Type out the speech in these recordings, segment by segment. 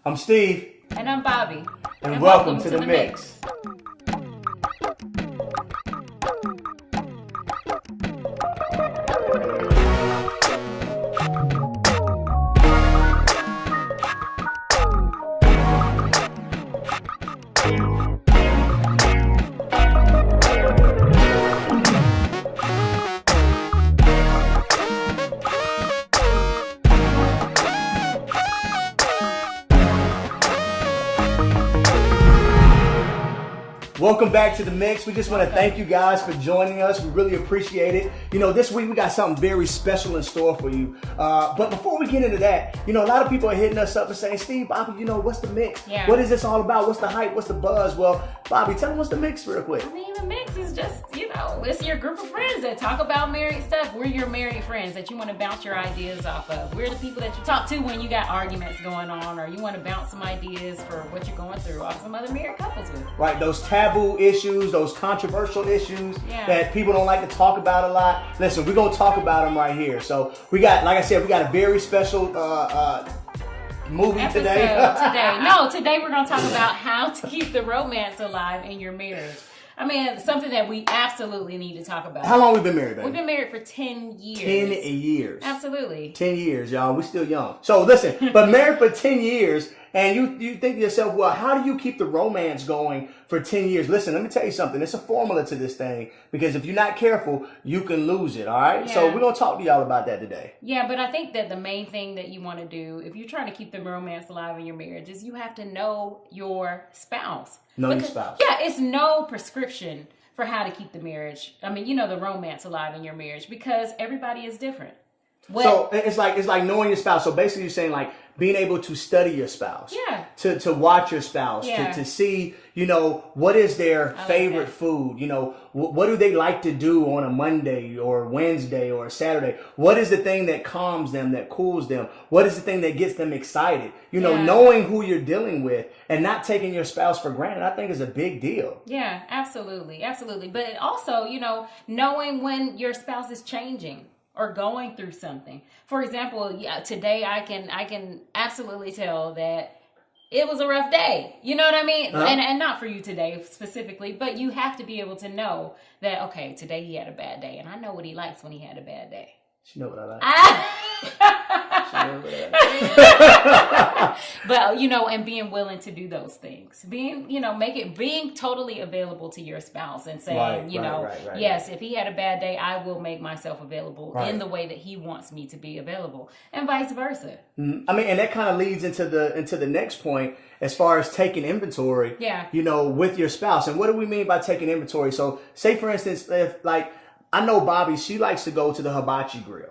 I'm Steve. And I'm Bobby. And welcome to the mix. Welcome back to the mix. We just want to thank you guys for joining us. We really appreciate it. You know, this week we got something very special in store for you. But before we get into that, you know, a lot of people are hitting us up and saying, Steve, Bobby, you know, what's the mix? Yeah. What is this all about? What's the hype? What's the buzz? Well, Bobby, tell them what's the mix real quick. I mean, the mix is just, it's your group of friends that talk about married stuff. We're your married friends that you want to bounce your ideas off of. We're the people that you talk to when you got arguments going on or you want to bounce some ideas for what you're going through off some other married couples with. Right, those taboo issues, those controversial issues that people don't like to talk about a lot. Listen, we're going to talk about them right here. So we got, like I said, we got a very special movie today. Today we're going to talk about how to keep the romance alive in your marriage. I mean, something that we absolutely need to talk about. How long we been married, baby? We've been married for 10 years. 10 years. Absolutely. 10 years, y'all. We still young. So listen, but married for 10 years, and you think to yourself, well, how do you keep the romance going for 10 years? Listen, let me tell you something. It's a formula to this thing, because if you're not careful, you can lose it, all right? Yeah. So we're going to talk to y'all about that today. Yeah, but I think that the main thing that you want to do, if you're trying to keep the romance alive in your marriage, is you have to know your spouse. Your spouse. Yeah, it's no prescription for how to keep the marriage. I mean, the romance alive in your marriage, because everybody is different. So it's like knowing your spouse. So basically, you're saying like being able to study your spouse. Yeah. To watch your spouse. Yeah. To see, what is their favorite food. What do they like to do on a Monday or Wednesday or a Saturday? What is the thing that calms them, that cools them? What is the thing that gets them excited? Knowing who you're dealing with and not taking your spouse for granted, I think is a big deal. Yeah, absolutely. Absolutely. But also, knowing when your spouse is changing or going through something. For example, today I can absolutely tell that it was a rough day. You know what I mean? Uh-huh. And not for you today specifically, but you have to be able to know that, okay, today he had a bad day, and I know what he likes when he had a bad day. She know what I like. But, and being willing to do those things. Being totally available to your spouse and saying, yes, if he had a bad day, I will make myself available in the way that he wants me to be available, and vice versa. Mm-hmm. I mean, and that kind of leads into the next point as far as taking inventory, with your spouse. And what do we mean by taking inventory? So say, for instance, if I know Bobby, she likes to go to the hibachi grill.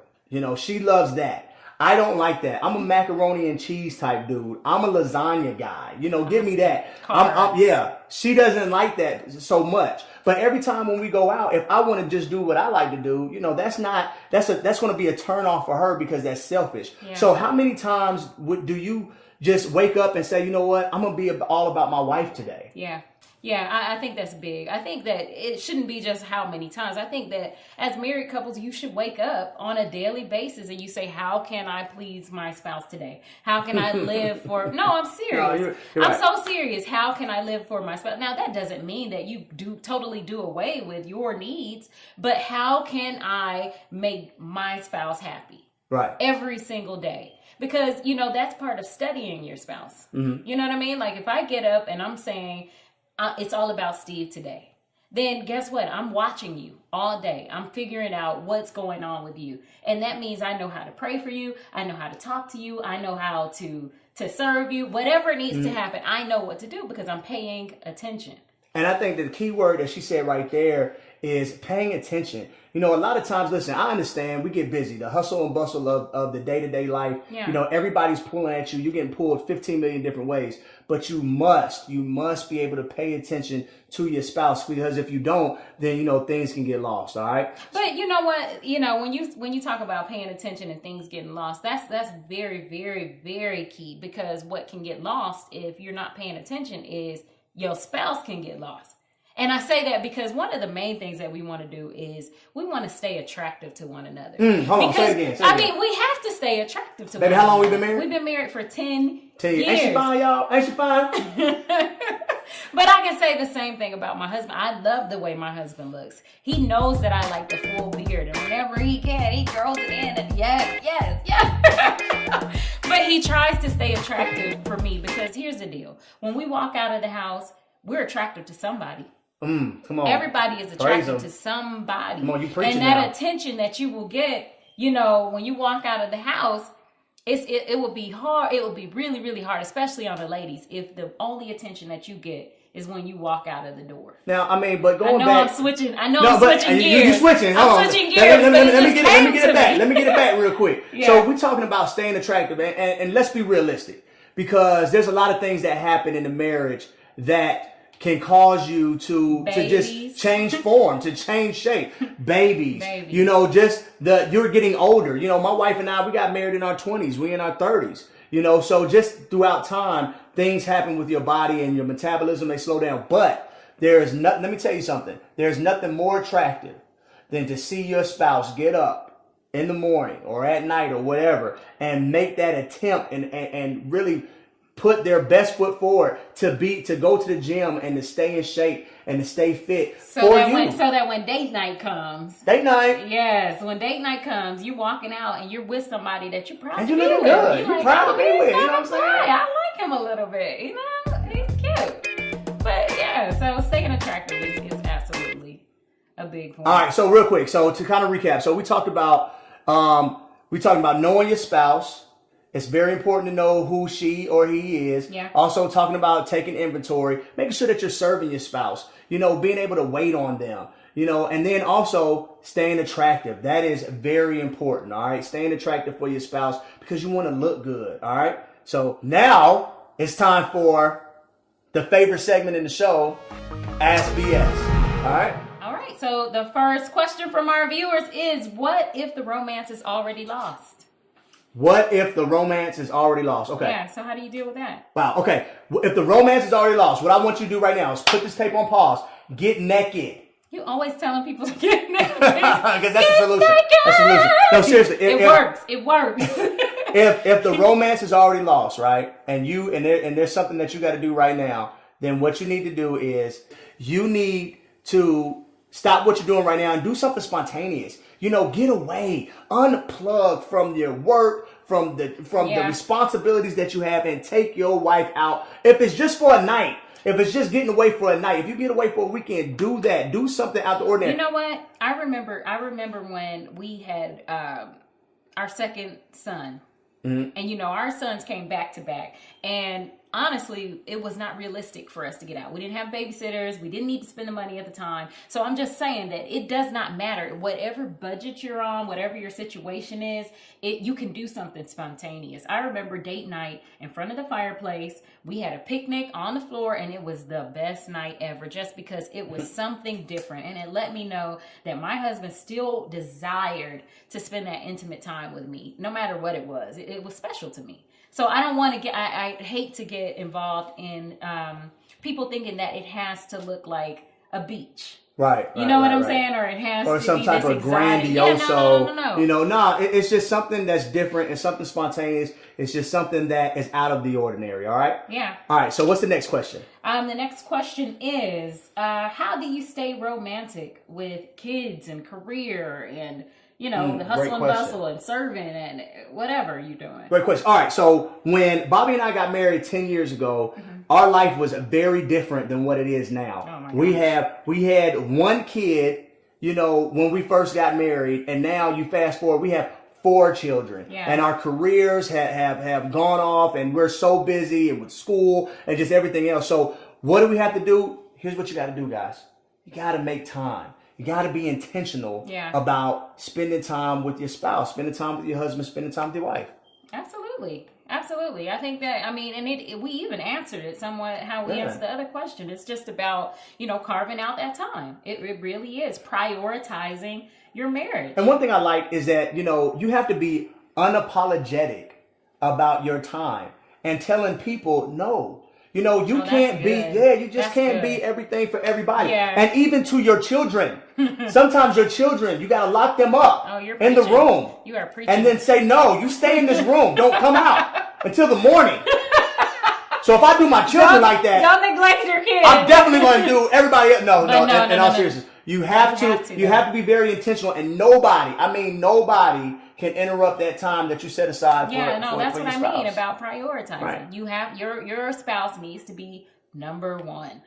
She loves that. I don't like that. I'm a macaroni and cheese type dude. I'm a lasagna guy. Give me that. She doesn't like that so much. But every time when we go out, if I want to just do what I like to do, that's going to be a turn off for her, because that's selfish. Yeah. So how many times do you just wake up and say, you know what, I'm going to be all about my wife today? Yeah. Yeah, I think that's big. I think that it shouldn't be just how many times. I think that as married couples, you should wake up on a daily basis and you say, how can I please my spouse today? How can I live for... No, I'm serious. No, I'm so serious. How can I live for my spouse? Now, that doesn't mean that you totally do away with your needs, but how can I make my spouse happy? Right. Every single day. Because, that's part of studying your spouse. Mm-hmm. You know what I mean? Like, if I get up and I'm saying... it's all about Steve today, then guess what? I'm watching you all day. I'm figuring out what's going on with you. And that means I know how to pray for you. I know how to talk to you. I know how to serve you. Whatever needs to happen, I know what to do because I'm paying attention. And I think the key word that she said right there is paying attention. A lot of times, listen, I understand we get busy, the hustle and bustle of the day-to-day life. Yeah. Everybody's pulling at you. You're getting pulled 15 million different ways. But you must be able to pay attention to your spouse, because if you don't, then, things can get lost. All right. But you know what? When you talk about paying attention and things getting lost, that's very, very, very key, because what can get lost if you're not paying attention is your spouse can get lost. And I say that because one of the main things that we want to do is we want to stay attractive to one another. Hold on, say it again. We have to stay attractive to one another. Baby, how long we been married? We've been married for 10 10 years. Ain't she fine, y'all? Ain't she fine? But I can say the same thing about my husband. I love the way my husband looks. He knows that I like the full beard. And whenever he can, he throws it in. And yes. But he tries to stay attractive for me because here's the deal. When we walk out of the house, we're attractive to somebody. Come on. Everybody is attracted to somebody. Come on, you preaching And that now. attention that you will get, you know, when you walk out of the house, it will be hard. It will be really, really hard, especially on the ladies, if the only attention that you get is when you walk out of the door. Now, I mean, but going back. I'm switching gears. You're switching. I'm switching gears. Let me get it back. Let me get it back real quick. Yeah. So we're talking about staying attractive, and let's be realistic, because there's a lot of things that happen in the marriage that can cause you to just change form, to change shape. Babies. You know, you're getting older. You know, my wife and I, we got married in our 20s. We in our 30s. You know, so just throughout time, things happen with your body and your metabolism, they slow down. But let me tell you something. There's nothing more attractive than to see your spouse get up in the morning or at night or whatever and make that attempt and really put their best foot forward to go to the gym and to stay in shape and to stay fit so that when date night comes. Yes, when date night comes, you're walking out and you're with somebody that you probably and you look good. You're proud to be with. You know what I'm saying? I like him a little bit. You know, he's cute. But yeah, so staying attractive is absolutely a big point. All right, so real quick, so to kind of recap, so we talked about knowing your spouse. It's very important to know who she or he is. Yeah. Also talking about taking inventory, making sure that you're serving your spouse, you know, being able to wait on them, you know, and then also staying attractive. That is very important. All right. Staying attractive for your spouse because you want to look good. All right. So now it's time for the favorite segment in the show, Ask BS. All right. All right. So the first question from our viewers is, what if the romance is already lost? What if the romance is already lost? Okay. Yeah, so how do you deal with that? Wow, okay. If the romance is already lost, what I want you to do right now is put this tape on pause. Get naked. You always telling people to get naked. Because that's the solution. That's the solution. No, seriously. It works. It works. if the romance is already lost, right, and there's something that you got to do right now, then what you need to do is you need to stop what you're doing right now and do something spontaneous. You know, get away, unplug from your work, from the responsibilities that you have, and take your wife out. If it's just for a night, if it's just getting away for a night, if you get away for a weekend, do that. Do something out the ordinary. You know what? I remember when we had our second son. Mm-hmm. And, you know, our sons came back to back. And honestly, it was not realistic for us to get out. We didn't have babysitters. We didn't need to spend the money at the time. So I'm just saying that it does not matter. Whatever budget you're on, whatever your situation is, you can do something spontaneous. I remember date night in front of the fireplace. We had a picnic on the floor, and it was the best night ever just because it was something different. And it let me know that my husband still desired to spend that intimate time with me, no matter what it was. It was special to me. So I don't want to I hate to get involved in people thinking that it has to look like a beach. Right. You know what I'm saying? Or it has to be some type of grandiose. No. You know, it's just something that's different. It's something spontaneous. It's just something that is out of the ordinary. All right? Yeah. All right. So what's the next question? The next question is, how do you stay romantic with kids and career and, you know, the hustle and bustle and serving and whatever you're doing? Great question. All right. So when Bobby and I got married 10 years ago, our life was very different than what it is now. Oh my gosh. We had one kid, you know, when we first got married, and now you fast forward, we have 4 children. Yeah. And our careers have gone off, and we're so busy and with school and just everything else. So what do we have to do? Here's what you got to do, guys. You got to make time. You got to be intentional about spending time with your spouse, spending time with your husband, spending time with your wife. Absolutely. Absolutely. I think that, I mean, and we even answered it somewhat how we answered the other question. It's just about, you know, carving out that time. It really is prioritizing your marriage. And one thing I like is that, you know, you have to be unapologetic about your time and telling people no. You know, you can't be, you just can't be everything for everybody. Yeah. And even to your children. Sometimes your children, you got to lock them up in the room. You are preaching. And then say, no, you stay in this room. Don't come out until the morning. So if I do my children like that, don't neglect your kids. I'm definitely going to do everybody else. No. In all seriousness, you have to be very intentional, and nobody can interrupt that time that you set aside. That's for what your I mean spouse. about prioritizing. Right. You have your spouse needs to be number one.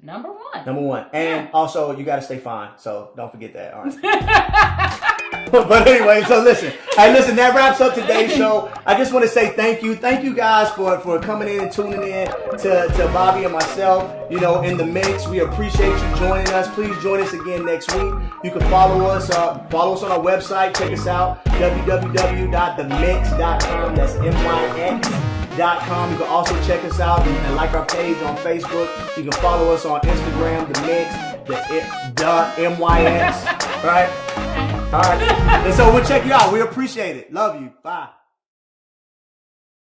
Number one. And also, you got to stay fine. So don't forget that. All right. But anyway, so listen, that wraps up today's show. I just want to say thank you guys for coming in and tuning in to Bobby and myself, in the mix. We appreciate you joining us. Please join us again next week. You can follow us on our website. Check us out, www.themix.com. That's MYX.com. You can also check us out and like our page on Facebook. You can follow us on Instagram, The Mix, the MYX, right? All right. And so we'll check you out. We appreciate it. Love you. Bye.